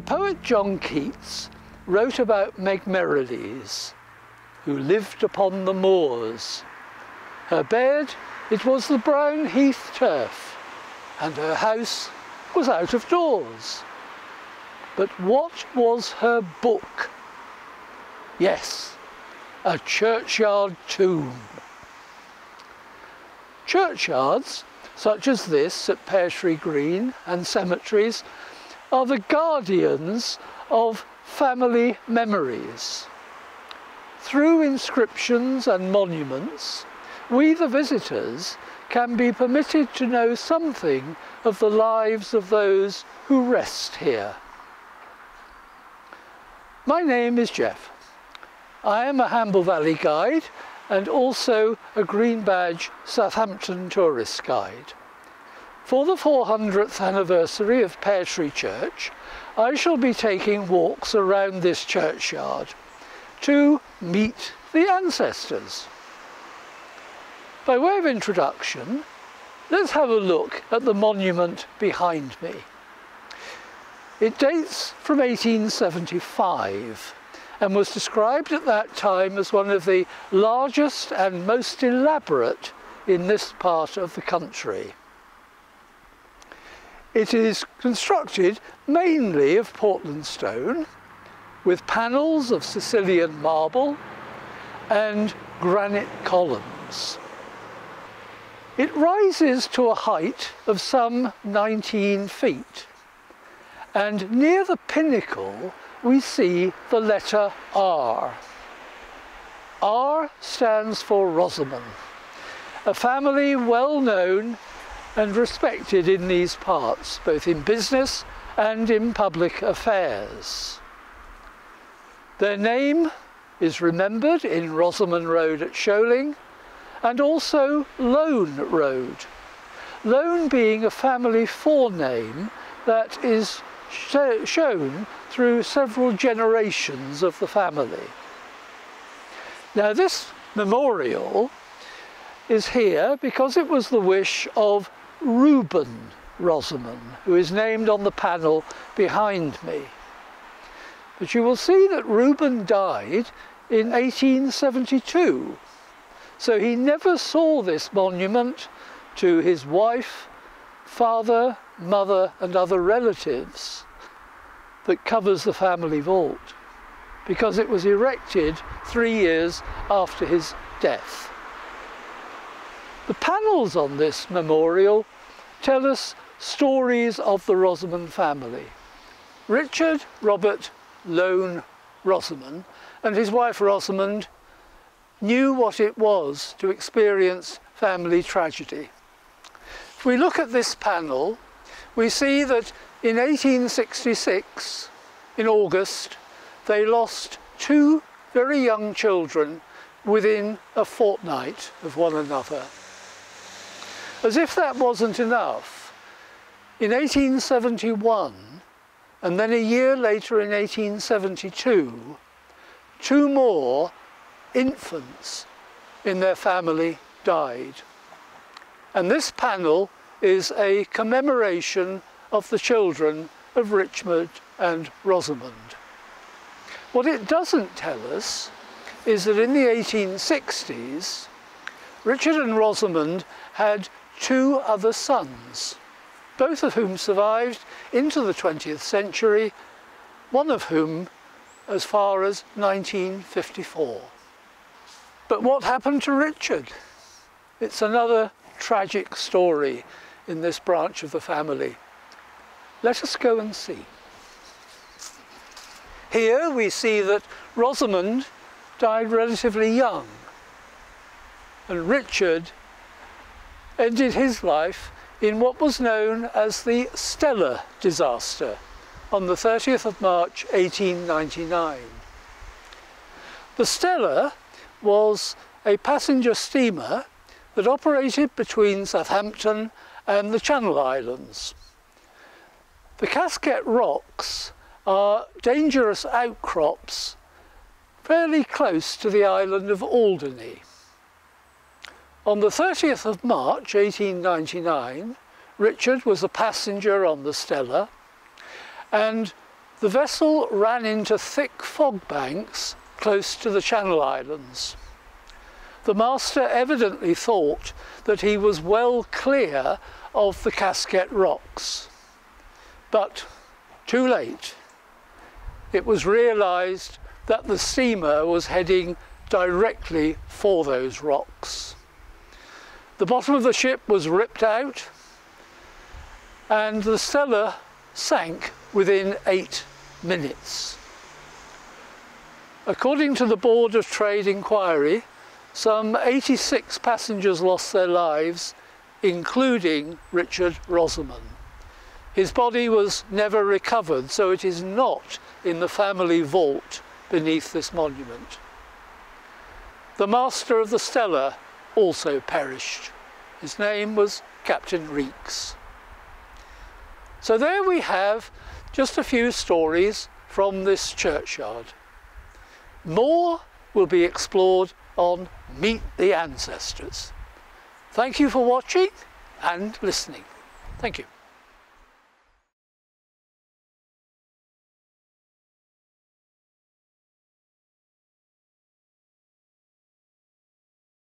poet John Keats wrote about Meg Merrilies, who lived upon the moors. Her bed, it was the brown heath turf, and her house was out of doors. But what was her book? Yes, a churchyard tomb. Churchyards, such as this at Pear Tree Green, and cemeteries, are the guardians of family memories. Through inscriptions and monuments, we, the visitors, can be permitted to know something of the lives of those who rest here. My name is Jeff. I am a Hamble Valley guide and also a Green Badge Southampton tourist guide. For the 400th anniversary of Pear Tree Church, I shall be taking walks around this churchyard to meet the ancestors. By way of introduction, let's have a look at the monument behind me. It dates from 1875 and was described at that time as one of the largest and most elaborate in this part of the country. It is constructed mainly of Portland stone, with panels of Sicilian marble and granite columns. It rises to a height of some 19 feet, and near the pinnacle we see the letter R. R stands for Rosoman, a family well known and respected in these parts, both in business and in public affairs. Their name is remembered in Rosoman Road at Sholing, and also Lone Road. Lone being a family forename that is shown through several generations of the family. Now this memorial is here because it was the wish of Reuben Rosoman, who is named on the panel behind me. But you will see that Reuben died in 1872, so he never saw this monument to his wife, father, mother and other relatives that covers the family vault, because it was erected 3 years after his death. The panels on this memorial tell us stories of the Rosoman family. Richard Robert Lone Rosoman and his wife Rosamond knew what it was to experience family tragedy. If we look at this panel, we see that in 1866, in August, they lost 2 very young children within a fortnight of one another. As if that wasn't enough, in 1871, and then a year later in 1872, 2 more infants in their family died. And this panel is a commemoration of the children of Richard and Rosamond. What it doesn't tell us is that in the 1860s, Richard and Rosamond had 2 other sons, both of whom survived into the 20th century, one of whom as far as 1954. But what happened to Richard? It's another tragic story in this branch of the family. Let us go and see. Here we see that Rosamond died relatively young, and Richard ended his life in what was known as the Stella disaster on the 30th of March 1899. The Stella was a passenger steamer that operated between Southampton and the Channel Islands. The Casquette Rocks are dangerous outcrops fairly close to the island of Alderney. On the 30th of March 1899, Richard was a passenger on the Stella, and The vessel ran into thick fog banks close to the Channel Islands. The master evidently thought that he was well clear of the Casquette rocks. But too late. It was realised that the steamer was heading directly for those rocks. The bottom of the ship was ripped out and the Stella sank within 8 minutes. According to the Board of Trade inquiry, some 86 passengers lost their lives, including Richard Rosoman. His body was never recovered, so it is not in the family vault beneath this monument. The master of the Stella also perished. His name was Captain Reeks. So there we have just a few stories from this churchyard. More will be explored on Meet the Ancestors. Thank you for watching and listening. Thank you.